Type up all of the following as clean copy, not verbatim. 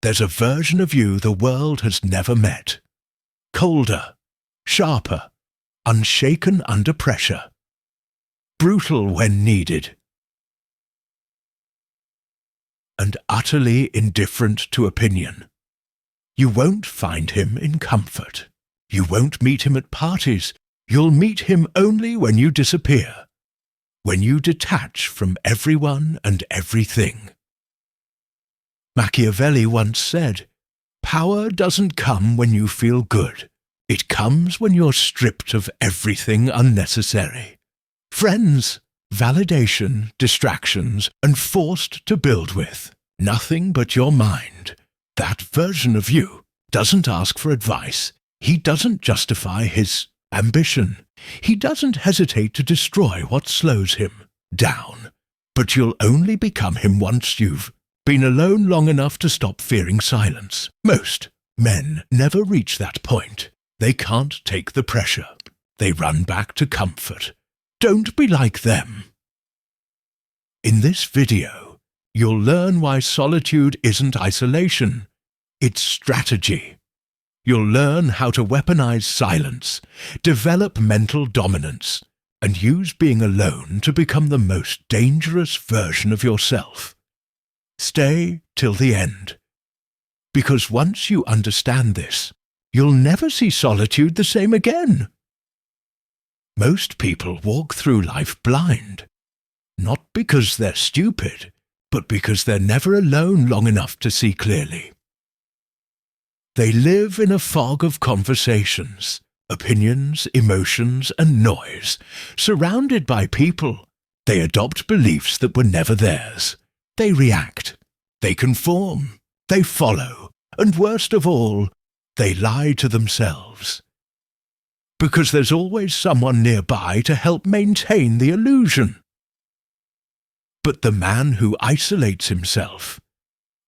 there's a version of you the world has never met. Colder, sharper, unshaken under pressure, brutal when needed, and utterly indifferent to opinion. You won't find him in comfort. You won't meet him at parties. You'll meet him only when you disappear, when you detach from everyone and everything. Machiavelli once said, "Power doesn't come when you feel good. It comes when you're stripped of everything unnecessary. Friends, validation, distractions, and forced to build with. Nothing but your mind. That version of you doesn't ask for advice. He doesn't justify his ambition. He doesn't hesitate to destroy what slows him down. But you'll only become him once you've been alone long enough to stop fearing silence. Most men never reach that point. They can't take the pressure. They run back to comfort. Don't be like them." In this video, you'll learn why solitude isn't isolation. It's strategy. You'll learn how to weaponize silence, develop mental dominance, and use being alone to become the most dangerous version of yourself. Stay till the end. Because once you understand this, you'll never see solitude the same again. Most people walk through life blind, not because they're stupid, but because they're never alone long enough to see clearly. They live in a fog of conversations, opinions, emotions, and noise. Surrounded by people, they adopt beliefs that were never theirs. They react, they conform, they follow, and worst of all, they lie to themselves. Because there's always someone nearby to help maintain the illusion. But the man who isolates himself,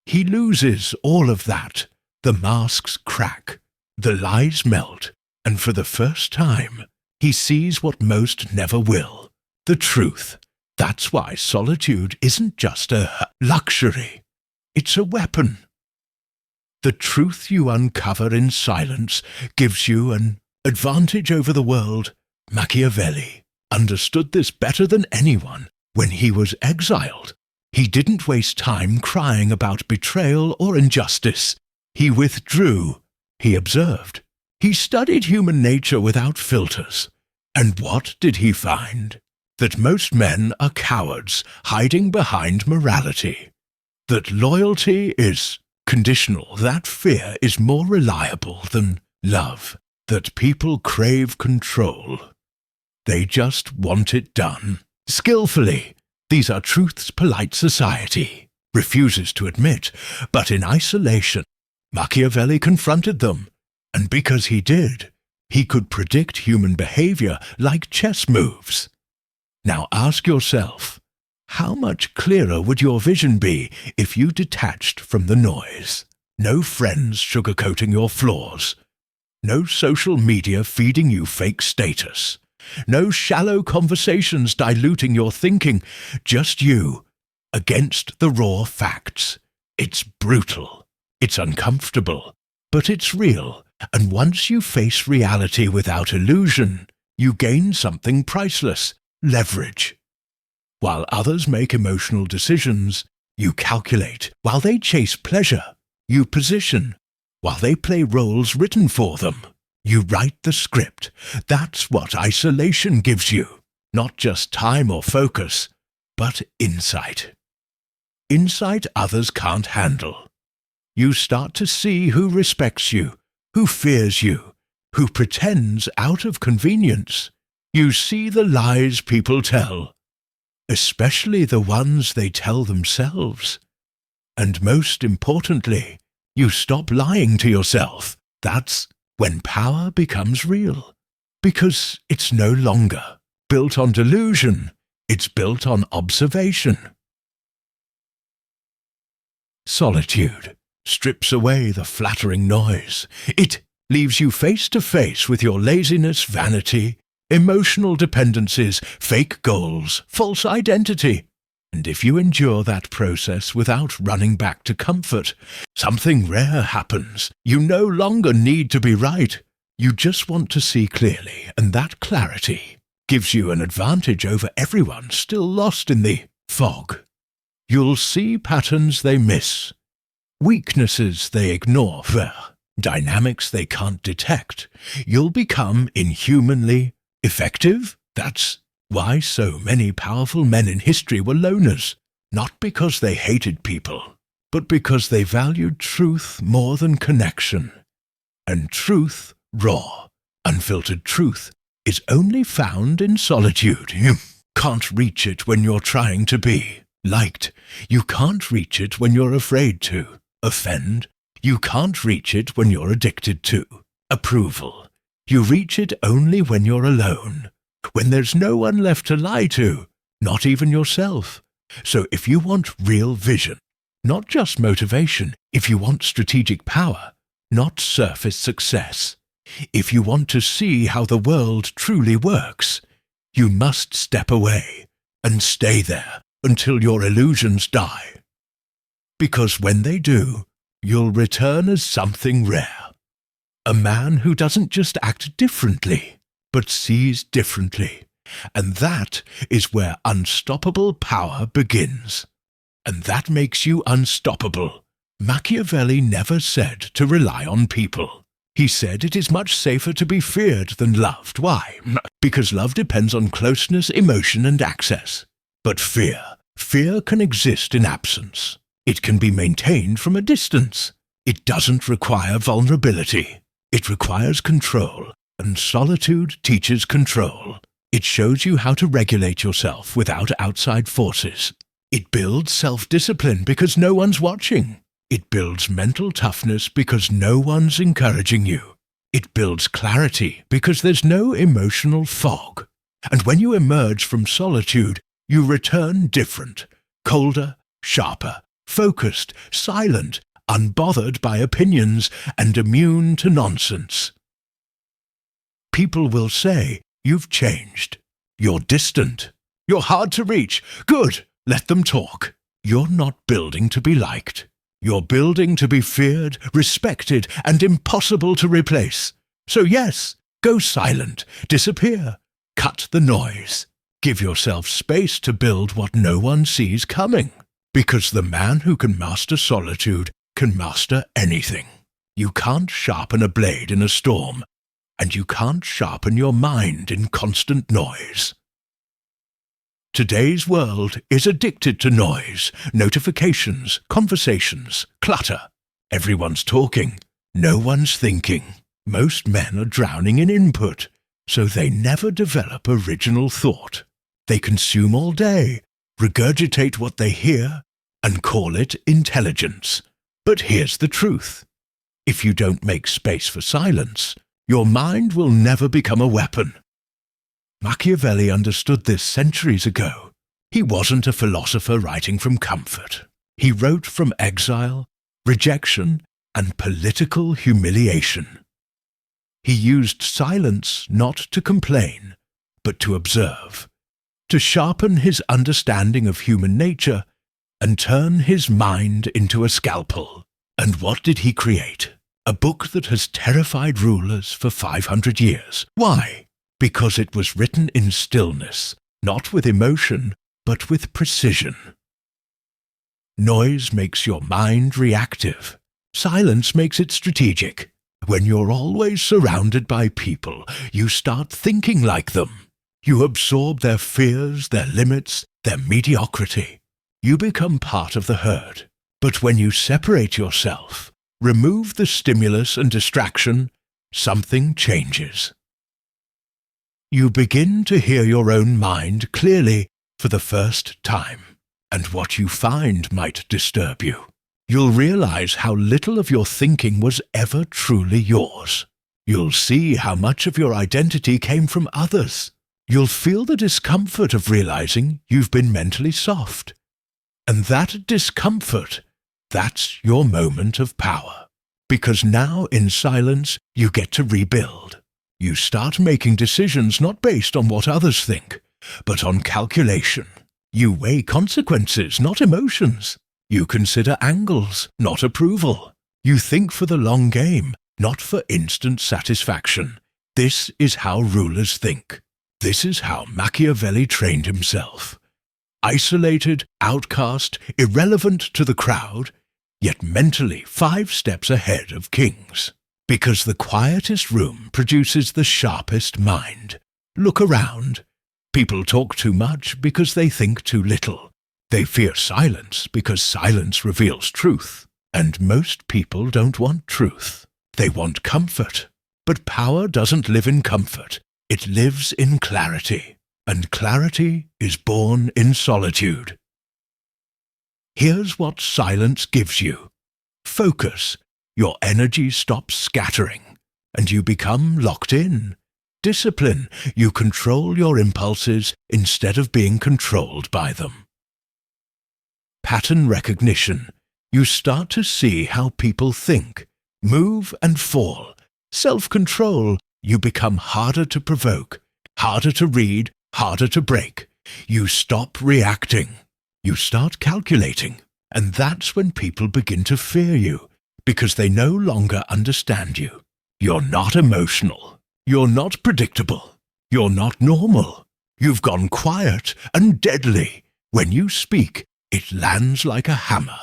he loses all of that. The masks crack, the lies melt, and for the first time, he sees what most never will, the truth. That's why solitude isn't just a luxury, it's a weapon. The truth you uncover in silence gives you an advantage over the world. Machiavelli understood this better than anyone. When he was exiled, he didn't waste time crying about betrayal or injustice. He withdrew, he observed, he studied human nature without filters. And what did he find? That most men are cowards hiding behind morality. That loyalty is conditional, that fear is more reliable than love. That people crave control. They just want it done. Skillfully. These are truths polite society refuses to admit, but in isolation, Machiavelli confronted them, and because he did, he could predict human behavior like chess moves. Now ask yourself, how much clearer would your vision be if you detached from the noise? No friends sugarcoating your flaws. No social media feeding you fake status. No shallow conversations diluting your thinking. Just you, against the raw facts. It's brutal. It's uncomfortable, but it's real, and once you face reality without illusion, you gain something priceless, leverage. While others make emotional decisions, you calculate. While they chase pleasure, you position. While they play roles written for them, you write the script. That's what isolation gives you. Not just time or focus, but insight. Insight others can't handle. You start to see who respects you, who fears you, who pretends out of convenience. You see the lies people tell, especially the ones they tell themselves. And most importantly, you stop lying to yourself. That's when power becomes real, because it's no longer built on delusion, it's built on observation. Solitude strips away the flattering noise. It leaves you face to face with your laziness, vanity, emotional dependencies, fake goals, false identity. And if you endure that process without running back to comfort, something rare happens. You no longer need to be right. You just want to see clearly, and that clarity gives you an advantage over everyone still lost in the fog. You'll see patterns they miss, weaknesses they ignore, dynamics they can't detect. You'll become inhumanly effective. That's why so many powerful men in history were loners, not because they hated people, but because they valued truth more than connection. And truth, raw, unfiltered truth, is only found in solitude. You can't reach it when you're trying to be liked. You can't reach it when you're afraid to offend. You can't reach it when you're addicted to approval. You reach it only when you're alone, when there's no one left to lie to, not even yourself. So if you want real vision, not just motivation, if you want strategic power, not surface success, if you want to see how the world truly works, you must step away and stay there until your illusions die. Because when they do, you'll return as something rare. A man who doesn't just act differently, but sees differently. And that is where unstoppable power begins. And that makes you unstoppable. Machiavelli never said to rely on people. He said it is much safer to be feared than loved. Why? Because love depends on closeness, emotion, and access. But fear can exist in absence. It can be maintained from a distance. It doesn't require vulnerability. It requires control, and solitude teaches control. It shows you how to regulate yourself without outside forces. It builds self-discipline because no one's watching. It builds mental toughness because no one's encouraging you. It builds clarity because there's no emotional fog. And when you emerge from solitude, you return different, colder, sharper, focused, silent, unbothered by opinions, and immune to nonsense. People will say, "You've changed. You're distant. You're hard to reach." Good, let them talk. You're not building to be liked. You're building to be feared, respected, and impossible to replace. So yes, go silent, disappear, cut the noise. Give yourself space to build what no one sees coming. Because the man who can master solitude can master anything. You can't sharpen a blade in a storm, and you can't sharpen your mind in constant noise. Today's world is addicted to noise, notifications, conversations, clutter. Everyone's talking, no one's thinking. Most men are drowning in input, so they never develop original thought. They consume all day, regurgitate what they hear, and call it intelligence. But here's the truth. If you don't make space for silence, your mind will never become a weapon. Machiavelli understood this centuries ago. He wasn't a philosopher writing from comfort. He wrote from exile, rejection, and political humiliation. He used silence not to complain, but to observe, to sharpen his understanding of human nature and turn his mind into a scalpel. And what did he create? A book that has terrified rulers for 500 years. Why? Because it was written in stillness, not with emotion, but with precision. Noise makes your mind reactive. Silence makes it strategic. When you're always surrounded by people, you start thinking like them. You absorb their fears, their limits, their mediocrity. You become part of the herd. But when you separate yourself, remove the stimulus and distraction, something changes. You begin to hear your own mind clearly for the first time, and what you find might disturb you. You'll realize how little of your thinking was ever truly yours. You'll see how much of your identity came from others. You'll feel the discomfort of realizing you've been mentally soft. And that discomfort, that's your moment of power. Because now in silence, you get to rebuild. You start making decisions not based on what others think, but on calculation. You weigh consequences, not emotions. You consider angles, not approval. You think for the long game, not for instant satisfaction. This is how rulers think. This is how Machiavelli trained himself. Isolated, outcast, irrelevant to the crowd, yet mentally 5 steps ahead of kings. Because the quietest room produces the sharpest mind. Look around. People talk too much because they think too little. They fear silence because silence reveals truth. And most people don't want truth. They want comfort. But power doesn't live in comfort. It lives in clarity. And clarity is born in solitude. Here's what silence gives you. Focus. Your energy stops scattering, and you become locked in. Discipline. You control your impulses instead of being controlled by them. Pattern recognition. You start to see how people think, move and fall. Self-control. You become harder to provoke, harder to read, harder to break. You stop reacting. You start calculating. And that's when people begin to fear you, because they no longer understand you. You're not emotional. You're not predictable. You're not normal. You've gone quiet and deadly. When you speak, it lands like a hammer.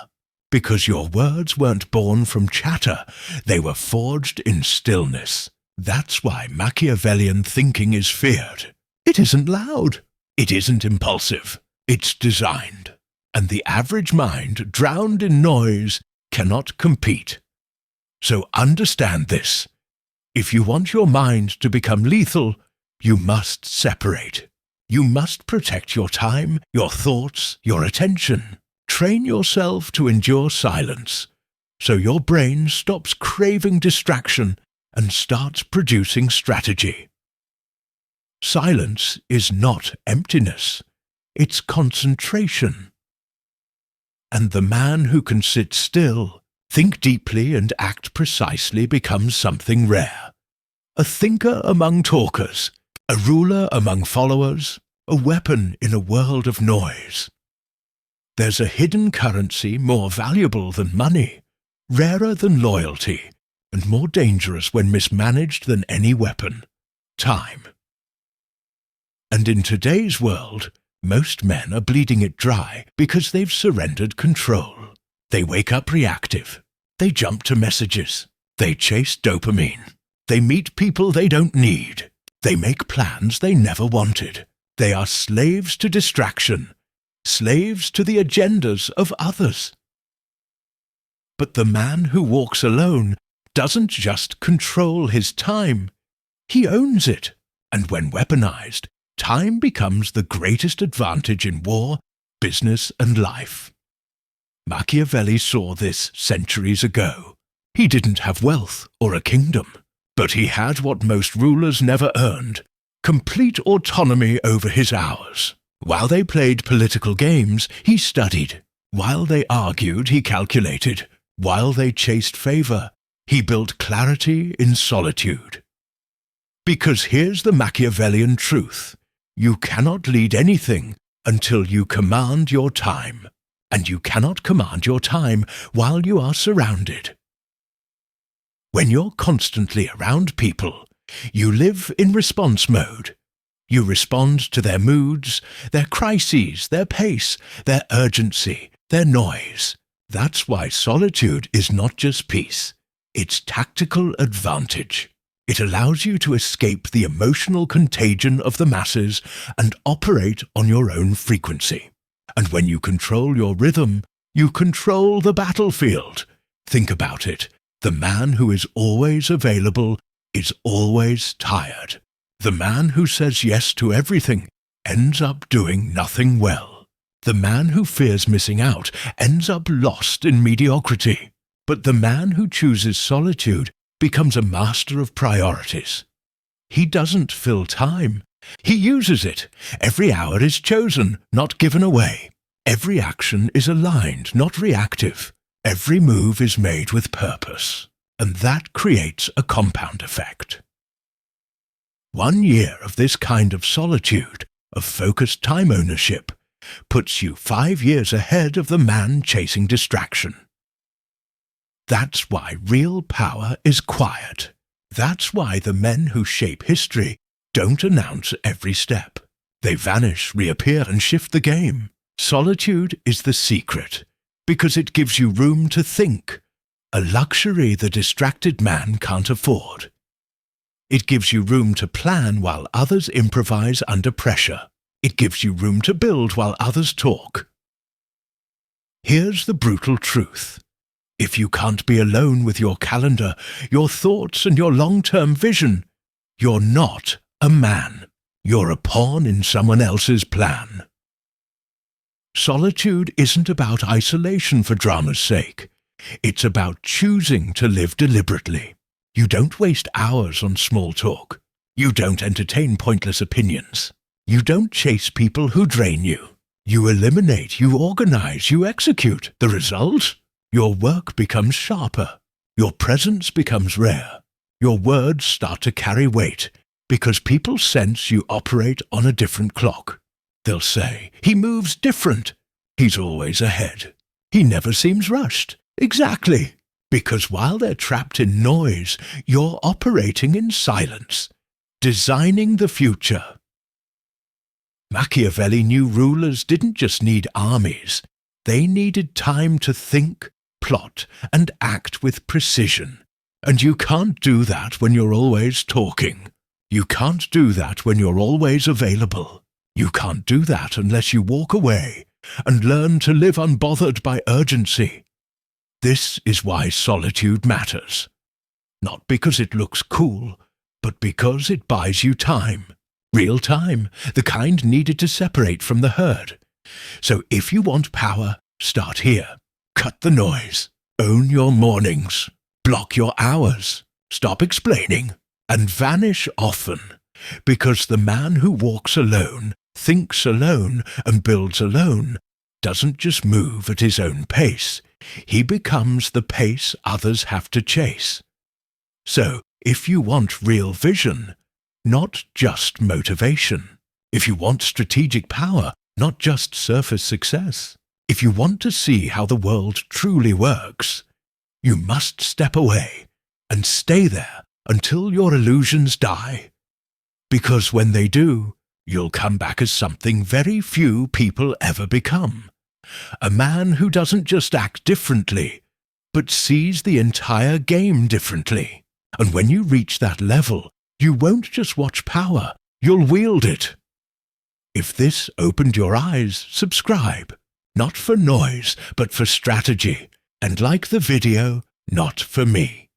Because your words weren't born from chatter, they were forged in stillness. That's why Machiavellian thinking is feared. It isn't loud. It isn't impulsive. It's designed. And the average mind, drowned in noise, cannot compete. So understand this. If you want your mind to become lethal, you must separate. You must protect your time, your thoughts, your attention. Train yourself to endure silence, so your brain stops craving distraction and starts producing strategy. Silence is not emptiness, it's concentration. And the man who can sit still, think deeply and act precisely becomes something rare. A thinker among talkers, a ruler among followers, a weapon in a world of noise. There's a hidden currency more valuable than money, rarer than loyalty, and more dangerous when mismanaged than any weapon: time. And in today's world, most men are bleeding it dry because they've surrendered control. They wake up reactive. They jump to messages. They chase dopamine. They meet people they don't need. They make plans they never wanted. They are slaves to distraction, slaves to the agendas of others. But the man who walks alone doesn't just control his time, he owns it. And when weaponized, time becomes the greatest advantage in war, business, and life. Machiavelli saw this centuries ago. He didn't have wealth or a kingdom, but he had what most rulers never earned: complete autonomy over his hours. While they played political games, he studied. While they argued, he calculated. While they chased favor, he built clarity in solitude. Because here's the Machiavellian truth: you cannot lead anything until you command your time, and you cannot command your time while you are surrounded. When you're constantly around people, you live in response mode. You respond to their moods, their crises, their pace, their urgency, their noise. That's why solitude is not just peace. It's tactical advantage. It allows you to escape the emotional contagion of the masses and operate on your own frequency. And when you control your rhythm, you control the battlefield. Think about it. The man who is always available is always tired. The man who says yes to everything ends up doing nothing well. The man who fears missing out ends up lost in mediocrity. But the man who chooses solitude becomes a master of priorities. He doesn't fill time. He uses it. Every hour is chosen, not given away. Every action is aligned, not reactive. Every move is made with purpose. And that creates a compound effect. 1 year of this kind of solitude, of focused time ownership, puts you 5 years ahead of the man chasing distraction. That's why real power is quiet. That's why the men who shape history don't announce every step. They vanish, reappear, and shift the game. Solitude is the secret, because it gives you room to think, a luxury the distracted man can't afford. It gives you room to plan while others improvise under pressure. It gives you room to build while others talk. Here's the brutal truth. If you can't be alone with your calendar, your thoughts and your long-term vision, you're not a man. You're a pawn in someone else's plan. Solitude isn't about isolation for drama's sake. It's about choosing to live deliberately. You don't waste hours on small talk. You don't entertain pointless opinions. You don't chase people who drain you. You eliminate, you organize, you execute. The result? Your work becomes sharper. Your presence becomes rare. Your words start to carry weight because people sense you operate on a different clock. They'll say, he moves different. He's always ahead. He never seems rushed. Exactly. Because while they're trapped in noise, you're operating in silence, designing the future. Machiavelli knew rulers didn't just need armies. They needed time to think, plot, and act with precision. And you can't do that when you're always talking. You can't do that when you're always available. You can't do that unless you walk away and learn to live unbothered by urgency. This is why solitude matters. Not because it looks cool, but because it buys you time. Real time, the kind needed to separate from the herd. So if you want power, start here. Cut the noise. Own your mornings. Block your hours. Stop explaining. And vanish often. Because the man who walks alone, thinks alone, and builds alone doesn't just move at his own pace. He becomes the pace others have to chase. So, if you want real vision, not just motivation. If you want strategic power, not just surface success. If you want to see how the world truly works, you must step away and stay there until your illusions die. Because when they do, you'll come back as something very few people ever become. A man who doesn't just act differently, but sees the entire game differently. And when you reach that level, you won't just watch power, you'll wield it. If this opened your eyes, subscribe. Not for noise, but for strategy. And like the video, not for me.